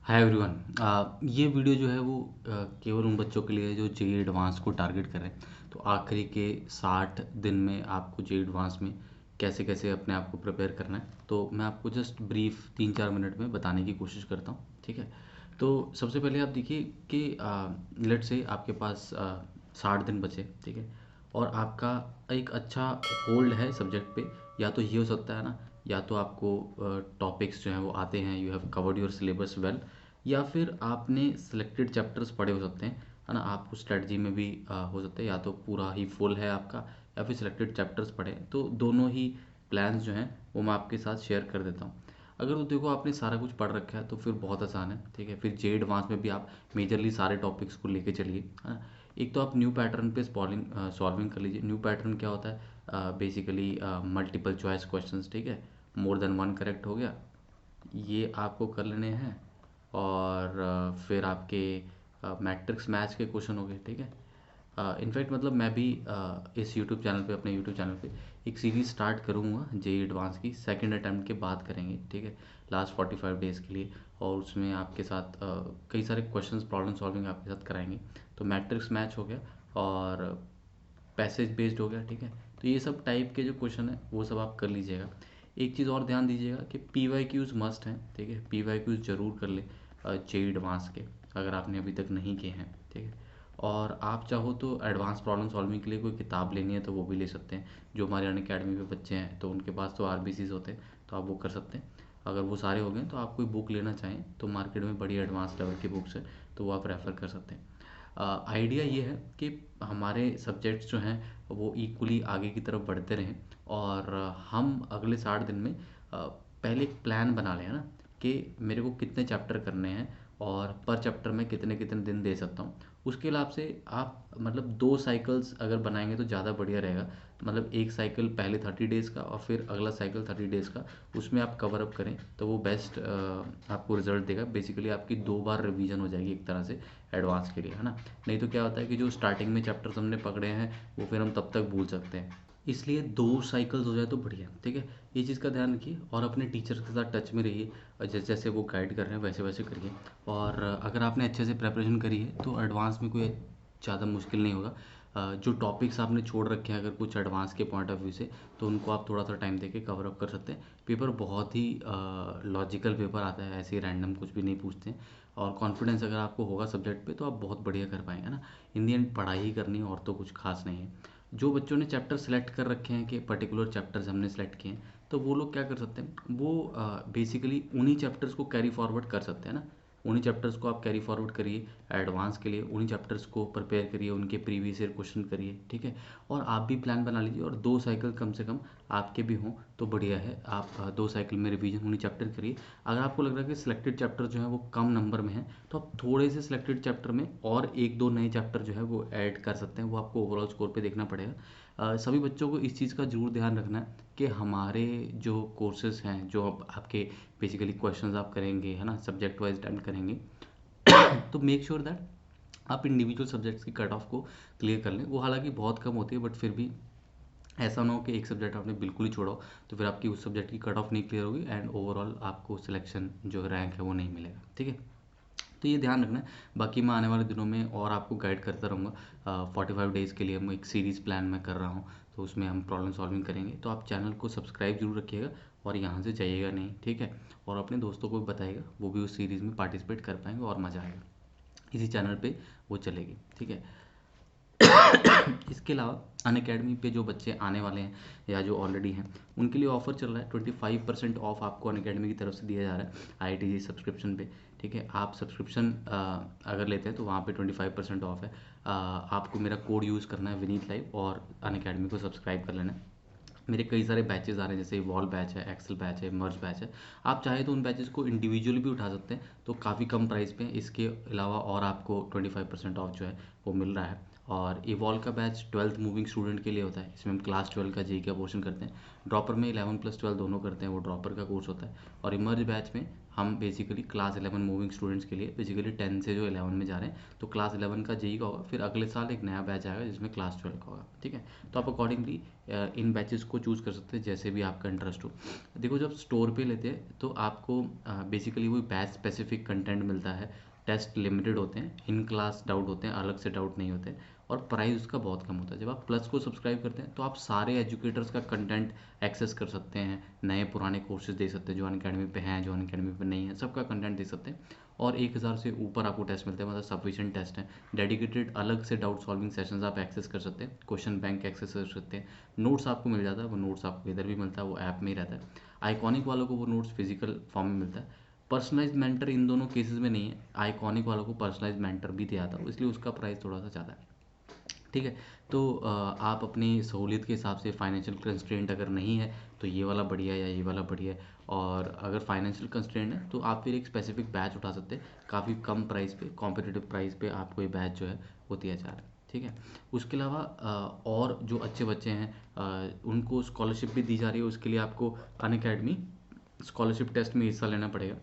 Hi everyone. ये video जो है वो केवल उन बच्चों के लिए है जो जेईई एडवांस को टारगेट कर रहे हैं। तो आखिरी के 60 दिन में आपको जेईई एडवांस में कैसे कैसे अपने आप को प्रिपेयर करना है, तो मैं आपको जस्ट ब्रीफ 3-4 मिनट में बताने की कोशिश करता हूँ। ठीक है। तो सबसे पहले आप देखिए कि लेट से आपके पास 60 दिन बचे। ठीक है। और आपका एक अच्छा होल्ड है सब्जेक्ट पे। या तो ये हो सकता है ना, या तो आपको टॉपिक्स जो हैं वो आते हैं, you have covered your syllabus well, या फिर आपने सिलेक्टेड चैप्टर्स पढ़े हो सकते हैं, है ना। आपको स्ट्रेटजी में भी हो सकता है, या तो पूरा ही फुल है आपका, या फिर सिलेक्टेड चैप्टर्स पढ़े हैं। तो दोनों ही प्लान्स जो हैं वो मैं आपके साथ शेयर कर देता हूँ। अगर तो देखो आपने सारा कुछ पढ़ रखा है तो फिर बहुत आसान है। ठीक है। फिर जे एडवांस में भी आप मेजरली सारे टॉपिक्स को लेके चलिए, है ना। एक तो आप न्यू पैटर्न पे सॉल्विंग कर लीजिए। न्यू पैटर्न क्या होता है? Basically multiple choice questions. ठीक है। मोर देन वन करेक्ट हो गया, ये आपको कर लेने हैं। और फिर आपके मैट्रिक्स मैच के क्वेश्चन हो गए। ठीक है। इनफैक्ट मतलब मैं भी इस यूट्यूब चैनल पे, अपने यूट्यूब चैनल पे एक सीरीज़ स्टार्ट करूँगा जेई एडवांस की। सेकंड अटेम्प्ट के बाद करेंगे। ठीक है। लास्ट 45 डेज़ के लिए। और उसमें आपके साथ कई सारे क्वेश्चंस प्रॉब्लम सॉल्विंग आपके साथ कराएंगे। तो मैट्रिक्स मैच हो गया, और पैसेज बेस्ड हो गया। ठीक है। तो ये सब टाइप के जो क्वेश्चन है वो सब आप कर लीजिएगा। एक चीज़ और ध्यान दीजिएगा कि पी वाई क्यूज़ मस्ट हैं। ठीक है। पी वाई क्यूज़ ज़रूर कर ले जेई एडवांस के, अगर आपने अभी तक नहीं किए हैं। ठीक है। और आप चाहो तो एडवांस प्रॉब्लम सॉल्विंग के लिए कोई किताब लेनी है तो वो भी ले सकते हैं। जो हमारे अनअकैडमी पे बच्चे हैं तो उनके पास तो आरबीसीज होते हैं, तो आप वो कर सकते हैं। अगर वो सारे हो गए तो आप कोई बुक लेना चाहें तो मार्केट में बड़ी एडवांस लेवल की बुक्स है, तो वो आप रेफ़र कर सकते हैं। आइडिया ये है कि हमारे सब्जेक्ट्स जो हैं वो इक्वली आगे की तरफ बढ़ते रहें। और हम अगले 60 दिन में पहले एक प्लान बना लें, है ना, कि मेरे को कितने चैप्टर करने हैं और पर चैप्टर में कितने कितने दिन दे सकता हूँ। उसके हिसाब से आप मतलब 2 साइकिल्स अगर बनाएंगे तो ज़्यादा बढ़िया रहेगा। मतलब एक साइकिल पहले 30 डेज़ का और फिर अगला साइकिल 30 डेज़ का, उसमें आप कवर अप करें तो वो बेस्ट आपको रिजल्ट देगा। बेसिकली आपकी 2 बार रिवीजन हो जाएगी एक तरह से एडवांस के लिए, है ना। नहीं तो क्या होता है कि जो स्टार्टिंग में चैप्टर्स हमने पकड़े हैं वो फिर हम तब तक भूल सकते हैं। इसलिए 2 साइकिल्स हो जाए तो बढ़िया। ठीक है। ये चीज़ का ध्यान रखिए और अपने टीचर्स के साथ टच में रहिए, और जैसे जैसे वो गाइड कर रहे हैं वैसे वैसे करिए। और अगर आपने अच्छे से प्रेपरेशन करी है तो एडवांस में कोई ज़्यादा मुश्किल नहीं होगा। जो टॉपिक्स आपने छोड़ रखे हैं अगर कुछ एडवांस के पॉइंट ऑफ व्यू से, तो उनको आप थोड़ा सा टाइम देके कवर अप कर सकते हैं। पेपर बहुत ही लॉजिकल पेपर आता है, ऐसे ही रैंडम कुछ भी नहीं पूछते हैं। और कॉन्फिडेंस अगर आपको होगा सब्जेक्ट पे तो आप बहुत बढ़िया कर पाएंगे ना। इन दी एंड पढ़ाई ही करनी है और तो कुछ खास नहीं है। जो बच्चों ने चैप्टर सेलेक्ट कर रखे हैं कि पर्टिकुलर चैप्टर्स हमने सेलेक्ट किए हैं, तो वो लोग क्या कर सकते हैं, वो बेसिकली उन्हीं चैप्टर्स को कैरी फॉरवर्ड कर सकते हैं ना। उन्हीं चैप्टर्स को आप कैरी फॉरवर्ड करिए एडवांस के लिए, उन्हीं चैप्टर्स को प्रिपेयर करिए, उनके प्रीवियस ईयर क्वेश्चन करिए। ठीक है। और आप भी प्लान बना लीजिए, और 2 साइकिल कम से कम आपके भी हों तो बढ़िया है। आप 2 साइकिल में रिवीजन उन्हीं चैप्टर करिए। अगर आपको लग रहा है कि सिलेक्टेड चैप्टर जो है वो कम नंबर में है, तो आप थोड़े से सिलेक्टेड चैप्टर में और 1-2 नए चैप्टर जो है वो ऐड कर सकते हैं। वो आपको ओवरऑल स्कोर पे देखना पड़ेगा। सभी बच्चों को इस चीज़ का ज़रूर ध्यान रखना है कि हमारे जो कोर्सेज हैं, जो अब आपके बेसिकली क्वेश्चंस आप करेंगे, है ना, सब्जेक्ट वाइज अटेम्प्ट करेंगे, तो मेक श्योर दैट आप इंडिविजुअल सब्जेक्ट्स की कट ऑफ को क्लियर कर लें। वो हालांकि बहुत कम होती है, बट फिर भी ऐसा ना हो कि एक सब्जेक्ट आपने बिल्कुल ही छोड़ा हो, तो फिर आपकी उस सब्जेक्ट की कट ऑफ नहीं क्लियर होगी एंड ओवरऑल आपको सिलेक्शन जो रैंक है वो नहीं मिलेगा। ठीक है। तो ये ध्यान रखना है। बाकी मैं आने वाले दिनों में और आपको गाइड करता रहूँगा। 45 डेज़ के लिए मैं एक सीरीज़ प्लान में कर रहा हूँ, तो उसमें हम प्रॉब्लम सॉल्विंग करेंगे। तो आप चैनल को सब्सक्राइब जरूर रखिएगा और यहाँ से जाइएगा नहीं। ठीक है। और अपने दोस्तों को भी बताइएगा, वो भी उस सीरीज़ में पार्टिसिपेट कर पाएंगे और मज़ा आएगा। इसी चैनल पे वो चलेगी। ठीक है। इसके अलावा अनअकैडमी पे जो बच्चे आने वाले हैं या जो ऑलरेडी हैं, उनके लिए ऑफर चल रहा है। 25% ऑफ आपको अनअकैडमी की तरफ से दिया जा रहा है आईआईटी सब्सक्रिप्शन पे। ठीक है। आप सब्सक्रिप्शन अगर लेते हैं तो वहाँ पे 25% ऑफ है। आपको मेरा कोड यूज़ करना है विनीत लाइव, और अनअकैडमी को सब्सक्राइब कर लेना है। मेरे कई सारे बैचेज़ आ रहे हैं, जैसे वॉल बैच है, एक्सेल बैच है, मर्ज बैच है। आप चाहे तो उन बैचेज़ को इंडिविजुअली भी उठा सकते हैं, तो काफ़ी कम प्राइस पे। इसके अलावा और आपको 25% ऑफ जो है वो मिल रहा है। और इवॉल्व का बैच 12th मूविंग स्टूडेंट के लिए होता है। इसमें हम क्लास 12 का जेई का पोर्शन करते हैं। ड्रॉपर में 11+12 दोनों करते हैं, वो ड्रॉपर का कोर्स होता है। और इमर्ज बैच में हम बेसिकली क्लास 11 मूविंग स्टूडेंट्स के लिए बेसिकली 10 से जो 11 में जा रहे हैं, तो क्लास 11 का जेई का होगा, फिर अगले साल एक नया बैच आएगा जिसमें क्लास 12 का होगा। ठीक है, तो आप अकॉर्डिंगली इन बैचेस को चूज़ कर सकते हैं जैसे भी आपका इंटरेस्ट हो। देखो, जब स्टोर पे लेते हैं तो आपको बेसिकली वही बैच स्पेसिफिक कंटेंट मिलता है, टेस्ट लिमिटेड होते हैं, इन क्लास डाउट होते हैं, अलग से डाउट नहीं होते, और प्राइस उसका बहुत कम होता है। जब आप प्लस को सब्सक्राइब करते हैं तो आप सारे एजुकेटर्स का कंटेंट एक्सेस कर सकते हैं, नए पुराने कोर्सेज देख सकते हैं जो अनअकैडमी पे हैं, जो अनअकैडमी पे नहीं है, सबका कंटेंट देख सकते हैं। और 1000 से ऊपर आपको टेस्ट मिलते हैं, मतलब सफिशिएंट टेस्ट है। डेडिकेटेड अलग से डाउट सॉल्विंग सेशंस आप एक्सेस कर सकते हैं, क्वेश्चन बैंक एक्सेस कर सकते हैं, नोट्स आपको मिल जाता है, वो नोट्स आपको इधर भी मिलता है, वो ऐप में ही रहता है। आइकॉनिक वालों को वो नोट्स फिजिकल फॉर्म में मिलता है। पर्सनलाइज मेंटर इन दोनों केसेस में नहीं है, आइकॉनिक वालों को पर्सनलाइज मेंटर भी दिया था, इसलिए उसका प्राइस थोड़ा सा ज़्यादा है। ठीक है, तो आप अपनी सहूलियत के हिसाब से, फाइनेंशियल कंस्ट्रेंट अगर नहीं है तो ये वाला बढ़िया है या ये वाला बढ़िया है, और अगर फाइनेंशियल कंस्ट्रेंट है तो आप फिर एक स्पेसिफिक बैच उठा सकते हैं, काफ़ी कम प्राइस पे, कॉम्पिटिटिव प्राइस पे आपको ये बैच जो है वो दिया जा रहा है। ठीक है, उसके अलावा और जो अच्छे बच्चे हैं उनको स्कॉलरशिप भी दी जा रही है। उसके लिए आपको अनअकैडमी स्कॉलरशिप टेस्ट में हिस्सा लेना पड़ेगा,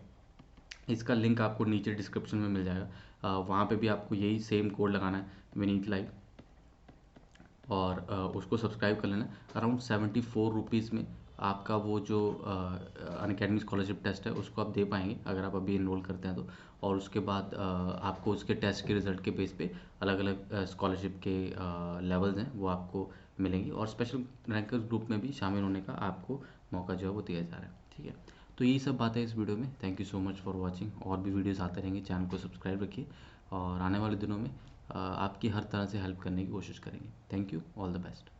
इसका लिंक आपको नीचे डिस्क्रिप्शन में मिल जाएगा। वहाँ पे भी आपको यही सेम कोड लगाना है, विनीत लाइव, और उसको सब्सक्राइब कर लेना। अराउंड 74 रुपीज़ में आपका वो जो अनअकैडमी स्कॉलरशिप टेस्ट है उसको आप दे पाएंगे अगर आप अभी इनरोल करते हैं तो। और उसके बाद आपको उसके टेस्ट के रिज़ल्ट के बेस पे अलग अलग स्कॉलरशिप के लेवल्स हैं वो आपको मिलेंगे, और स्पेशल रैंकर्स ग्रुप में भी शामिल होने का आपको मौका जो है वो दिया जा रहा है। ठीक है, तो यही सब बातें इस वीडियो में। Thank you so much for watching, और भी वीडियोस आते रहेंगे, चैनल को सब्सक्राइब रखिए, और आने वाले दिनों में आपकी हर तरह से हेल्प करने की कोशिश करेंगे। Thank you, all the best.